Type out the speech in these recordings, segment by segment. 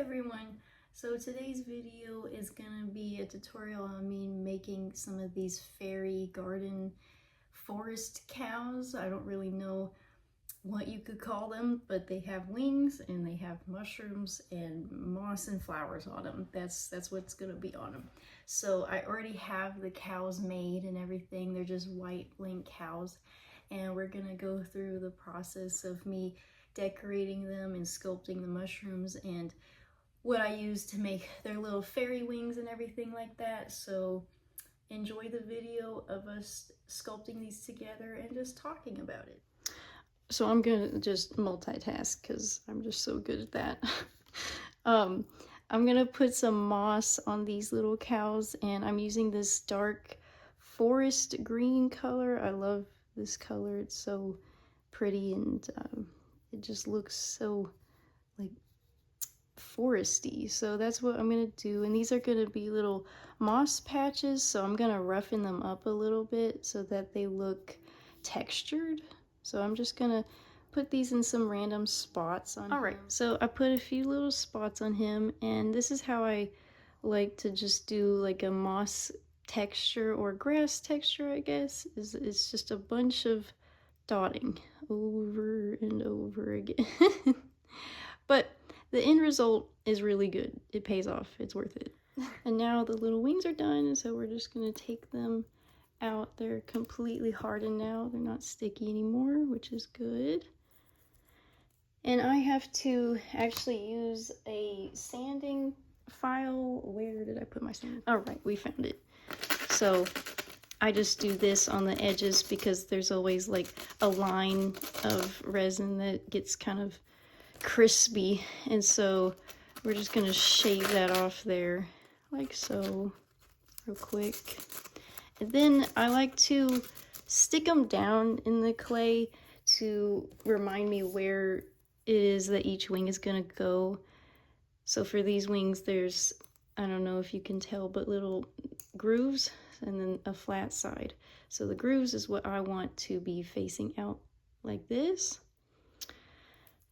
everyone, so today's video is gonna be a tutorial on me making some of these fairy garden forest cows. I don't really know what you could call them, but they have wings and they have mushrooms and moss and flowers on them. That's what's gonna be on them. So I already have the cows made and everything. They're just white blank cows, and we're gonna go through the process of me decorating them and sculpting the mushrooms and what I use to make their little fairy wings and everything like that. So enjoy the video of us sculpting these together and just talking about it. So I'm gonna just multitask because I'm just so good at that. I'm gonna put some moss on these little cows, and I'm using this dark forest green color. I love this color. It's so pretty, and it just looks so like foresty. So that's what I'm gonna do, and these are gonna be little moss patches, so I'm gonna roughen them up a little bit so that they look textured. So I'm just gonna put these in some random spots on him. So I put a few little spots on him, and this is how I like to just do like a moss texture or grass texture, I guess. It's just a bunch of dotting over and over again. But the end result is really good. It pays off. It's worth it. And now the little wings are done, so we're just gonna take them out. They're completely hardened now. They're not sticky anymore, which is good. And I have to actually use a sanding file. Where did I put my sanding? All right, we found it. So I just do this on the edges because there's always like a line of resin that gets kind of crispy, and so we're just gonna shave that off there like so real quick. And then I like to stick them down in the clay to remind me where it is that each wing is gonna go. So for these wings, there's, I don't know if you can tell, but little grooves and then a flat side. So the grooves is what I want to be facing out like this.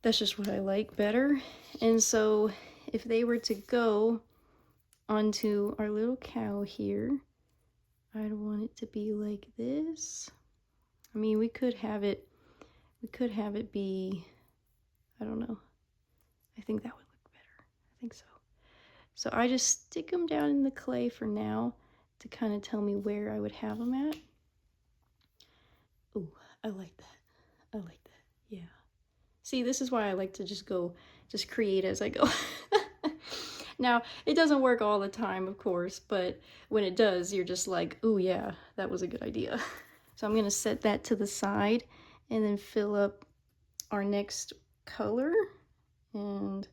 That's just what I like better. And so if they were to go onto our little cow here, I'd want it to be like this. I mean, we could have it be, I don't know. I think that would look better. I think so. So I just stick them down in the clay for now to kind of tell me where I would have them at. Ooh, I like that. I like that. Yeah. See, this is why I like to just create as I go. Now, it doesn't work all the time, of course, but when it does, you're just like, oh yeah, that was a good idea. So I'm gonna set that to the side and then fill up our next color. And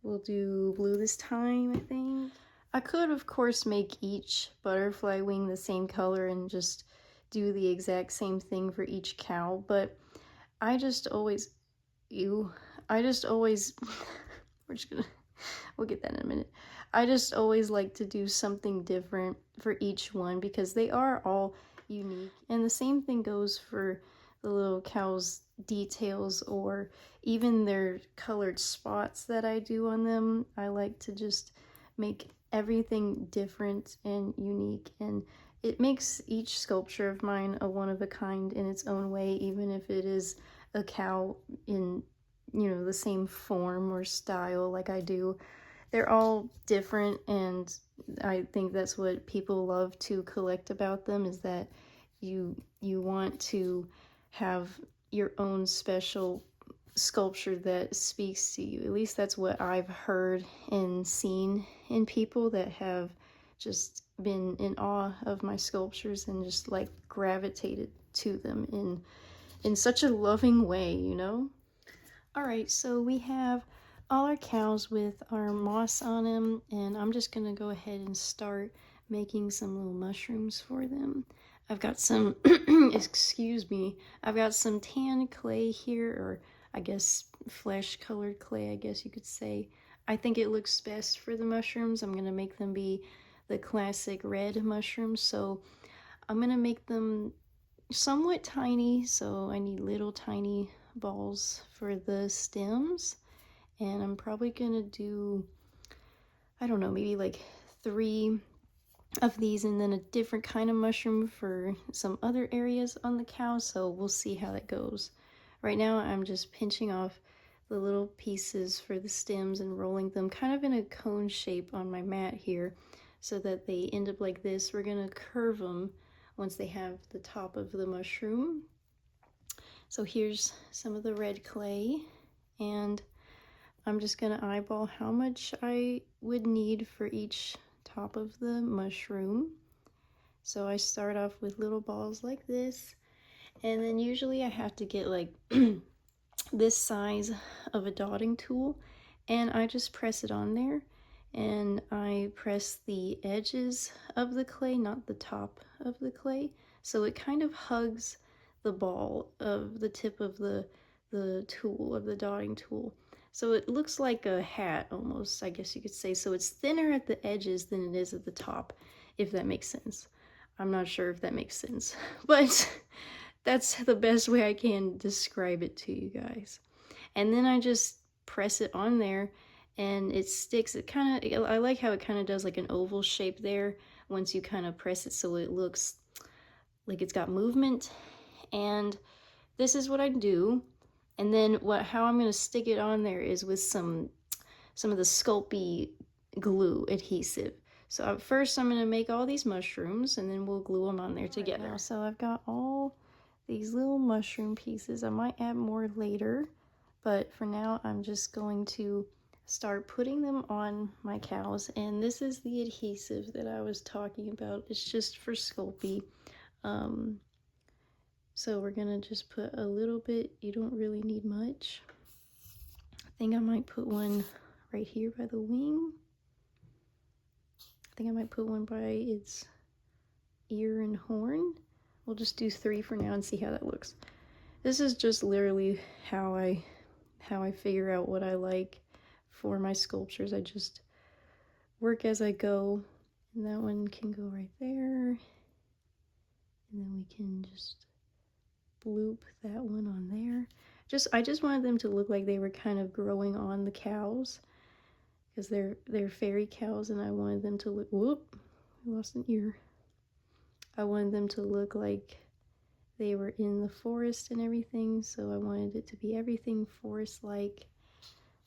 we'll do blue this time, I think. I could, of course, make each butterfly wing the same color and just do the exact same thing for each cow, but I just always, we'll get that in a minute. I just always like to do something different for each one because they are all unique. And the same thing goes for the little cows' details or even their colored spots that I do on them. I like to just make everything different and unique, and it makes each sculpture of mine a one of a kind in its own way, even if it is a cow in, you know, the same form or style like I do. They're all different, and I think that's what people love to collect about them, is that you want to have your own special sculpture that speaks to you. At least that's what I've heard and seen in people that have just been in awe of my sculptures and just like gravitated to them in such a loving way, you know? All right, so we have all our cows with our moss on them, and I'm just gonna go ahead and start making some little mushrooms for them. I've got some, excuse me, I've got some tan clay here, or I guess flesh colored clay, I guess you could say. I think it looks best for the mushrooms. I'm gonna make them be the classic red mushrooms, so I'm gonna make them somewhat tiny, so I need little tiny balls for the stems. And I'm probably gonna do, I don't know, maybe like 3 of these and then a different kind of mushroom for some other areas on the cow, so we'll see how that goes. Right now I'm just pinching off the little pieces for the stems and rolling them kind of in a cone shape on my mat here so that they end up like this. We're gonna curve them once they have the top of the mushroom. So here's some of the red clay, and I'm just gonna eyeball how much I would need for each top of the mushroom. So I start off with little balls like this, and then usually I have to get like this size of a dotting tool, and I just press it on there, and I press the edges of the clay, not the top of the clay, so it kind of hugs the ball of the tip of the tool, of the dotting tool. So it looks like a hat almost, I guess you could say. So it's thinner at the edges than it is at the top, if that makes sense. I'm not sure if that makes sense, but that's the best way I can describe it to you guys. And then I just press it on there and it sticks. It kind of, I like how it kind of does like an oval shape there once you kind of press it, so it looks like it's got movement. And this is what I do. And then how I'm going to stick it on there is with some of the Sculpey glue adhesive. So first I'm going to make all these mushrooms and then we'll glue them on there together. Right, so I've got all these little mushroom pieces. I might add more later, but for now I'm just going to start putting them on my cows. And this is the adhesive that I was talking about. It's just for Sculpey. So we're gonna just put a little bit. You don't really need much. I think I might put one right here by the wing. I think I might put one by its ear and horn. We'll just do 3 for now and see how that looks. This is just literally how I figure out what I like for my sculptures. I just work as I go. And that one can go right there. And then we can just bloop that one on there. I just wanted them to look like they were kind of growing on the cows, because they're fairy cows, and I wanted them to look, whoop, I lost an ear. I wanted them to look like they were in the forest and everything, so I wanted it to be everything forest-like.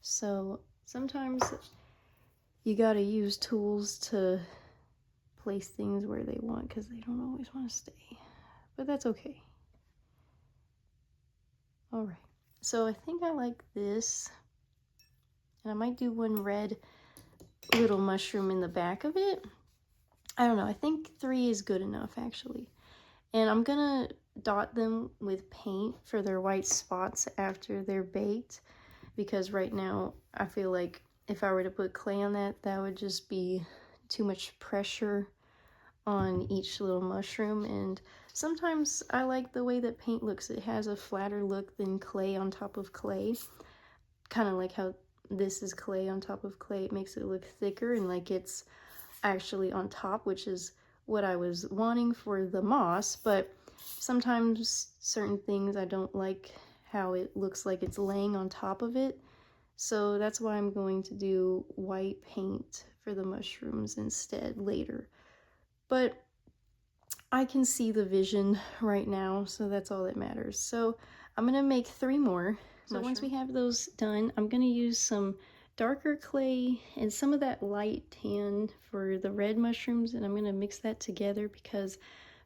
So sometimes you gotta use tools to place things where they want, because they don't always want to stay, but that's okay. All right, so I think I like this, and I might do one red little mushroom in the back of it. I don't know, I think 3 is good enough actually. And I'm gonna dot them with paint for their white spots after they're baked, because right now I feel like if I were to put clay on that, that would just be too much pressure on each little mushroom. And sometimes I like the way that paint looks. It has a flatter look than clay on top of clay, kind of like how this is clay on top of clay. It makes it look thicker and like it's actually on top, which is what I was wanting for the moss. But sometimes certain things I don't like how it looks like it's laying on top of it, so that's why I'm going to do white paint for the mushrooms instead later. But I can see the vision right now, so that's all that matters. So I'm gonna make 3 more. So once we have those done, I'm gonna use some darker clay and some of that light tan for the red mushrooms, and I'm gonna mix that together because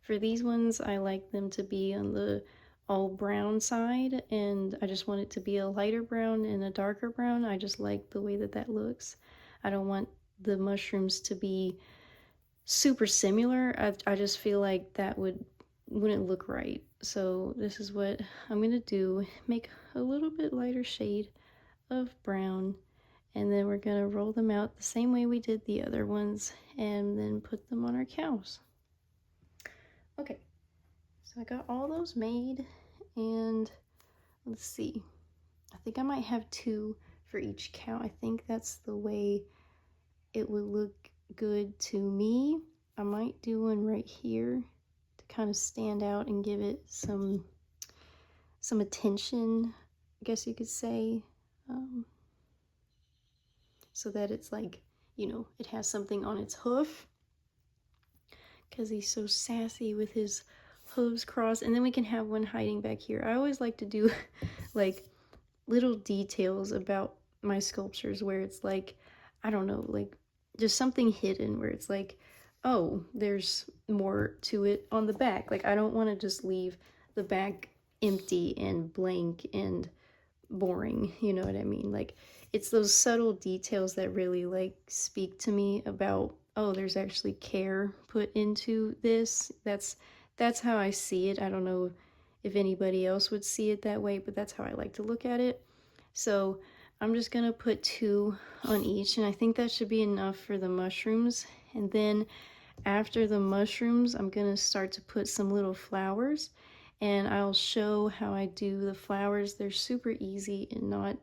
for these ones I like them to be on the all brown side, and I just want it to be a lighter brown and a darker brown. I just like the way that that looks. I don't want the mushrooms to be super similar. I just feel like that wouldn't look right. So this is what I'm gonna do, make a little bit lighter shade of brown, and then we're gonna roll them out the same way we did the other ones and then put them on our cows. Okay, so I got all those made, and let's see, I think I might have 2 for each cow. I think that's the way it would look good to me. I might do one right here to kind of stand out and give it some attention, I guess you could say. so that it's like, you know, it has something on its hoof, because he's so sassy with his hooves crossed. And then we can have one hiding back here. I always like to do like little details about my sculptures where it's like, I don't know, like just something hidden where it's like, oh, there's more to it on the back. Like, I don't want to just leave the back empty and blank and boring, you know what I mean? Like, it's those subtle details that really like speak to me about, oh, there's actually care put into this. That's how I see it. I don't know if anybody else would see it that way, but that's how I like to look at it. So I'm just gonna put 2 on each, and I think that should be enough for the mushrooms. And then after the mushrooms, I'm gonna start to put some little flowers, and I'll show how I do the flowers. They're super easy and not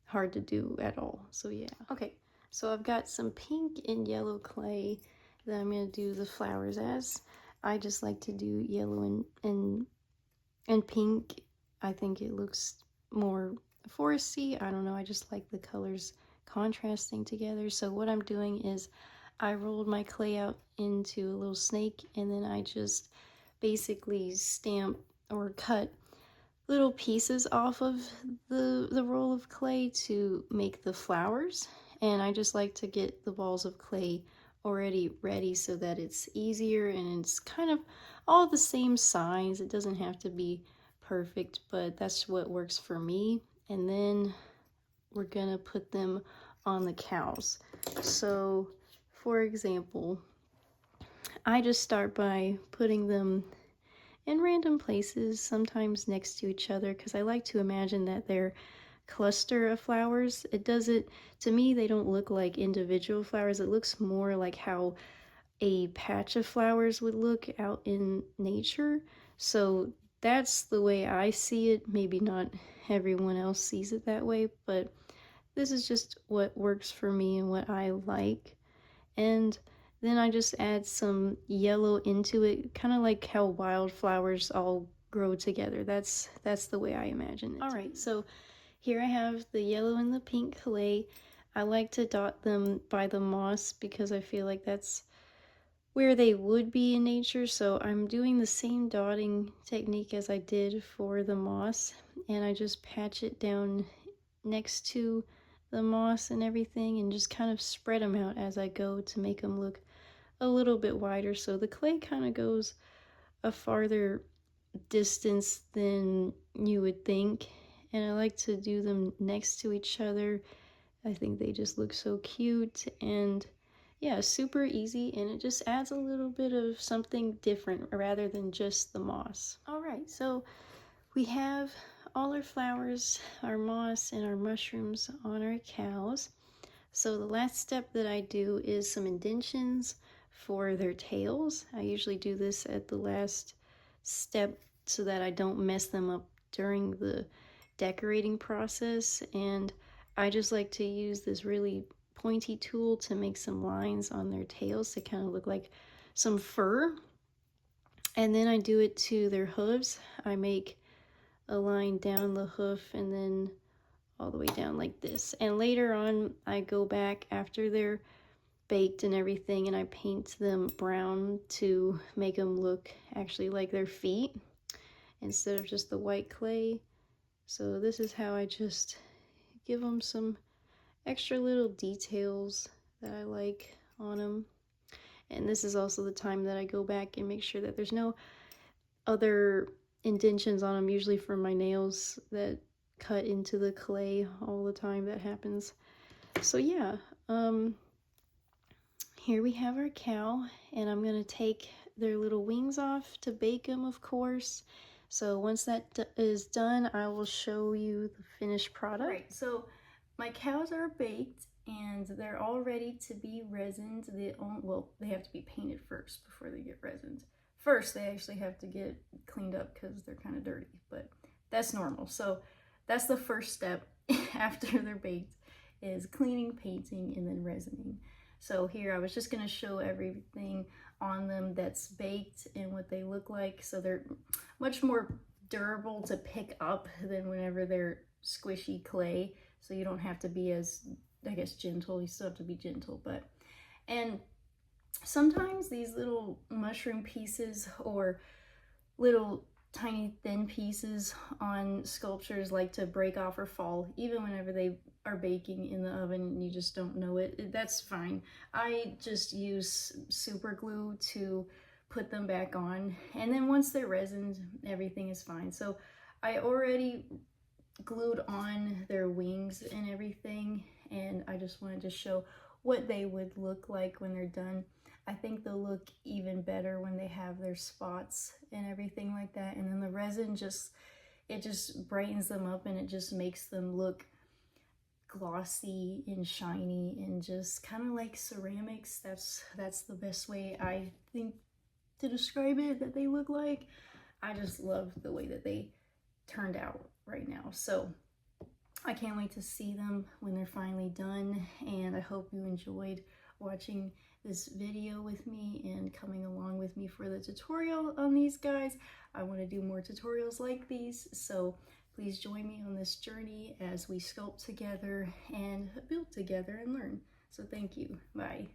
hard to do at all. So yeah. Okay, so I've got some pink and yellow clay that I'm gonna do the flowers as. I just like to do yellow and pink. I think it looks more foresty. I don't know, I just like the colors contrasting together. So what I'm doing is I rolled my clay out into a little snake, and then I just basically stamp or cut little pieces off of the roll of clay to make the flowers. And I just like to get the balls of clay already ready so that it's easier, and it's kind of all the same size. It doesn't have to be perfect, but that's what works for me. And then we're gonna put them on the cows. So for example, I just start by putting them in random places, sometimes next to each other, because I like to imagine that they're cluster of flowers. It doesn't, to me, they don't look like individual flowers. It looks more like how a patch of flowers would look out in nature. So that's the way I see it. Maybe not everyone else sees it that way, but this is just what works for me and what I like. And then I just add some yellow into it, kind of like how wildflowers all grow together. That's the way I imagine it. All right, so here I have the yellow and the pink clay. I like to dot them by the moss because I feel like that's where they would be in nature. So I'm doing the same dotting technique as I did for the moss, and I just patch it down next to the moss and everything, and just kind of spread them out as I go to make them look a little bit wider. So the clay kind of goes a farther distance than you would think, and I like to do them next to each other. I think they just look so cute, and yeah, super easy, and it just adds a little bit of something different rather than just the moss. All right, so we have all our flowers, our moss, and our mushrooms on our cows. So the last step that I do is some indentions for their tails. I usually do this at the last step so that I don't mess them up during the decorating process. And I just like to use this really pointy tool to make some lines on their tails to kind of look like some fur. And then I do it to their hooves. I make a line down the hoof and then all the way down like this. And later on, I go back after they're baked and everything, and I paint them brown to make them look actually like their feet instead of just the white clay. So this is how I just give them some extra little details that I like on them. And this is also the time that I go back and make sure that there's no other indentions on them, usually for my nails that cut into the clay all the time. That happens. So yeah, here we have our cow, and I'm gonna take their little wings off to bake them, of course. So once that is done, I will show you the finished product. Right, so my cows are baked and they're all ready to be resined. Well, they have to be painted first before they get resined. First, they actually have to get cleaned up because they're kind of dirty, but that's normal. So that's the first step after they're baked, is cleaning, painting, and then resining. So here I was just going to show everything on them that's baked and what they look like. So they're much more durable to pick up than whenever they're squishy clay. So you don't have to be as I guess gentle. You still have to be gentle, but, and sometimes these little mushroom pieces or little tiny thin pieces on sculptures like to break off or fall, even whenever they are baking in the oven and you just don't know it. That's fine. I just use super glue to put them back on, and then once they're resined, everything is fine. So I already glued on their wings and everything, and I just wanted to show what they would look like when they're done. I think they'll look even better when they have their spots and everything like that. And then the resin just brightens them up, and it just makes them look glossy and shiny and just kind of like ceramics. That's the best way I think to describe it, that they look like. I just love the way that they turned out right now. So I can't wait to see them when they're finally done, and I hope you enjoyed watching this video with me and coming along with me for the tutorial on these guys. I want to do more tutorials like these, so please join me on this journey as we sculpt together and build together and learn. So thank you. Bye.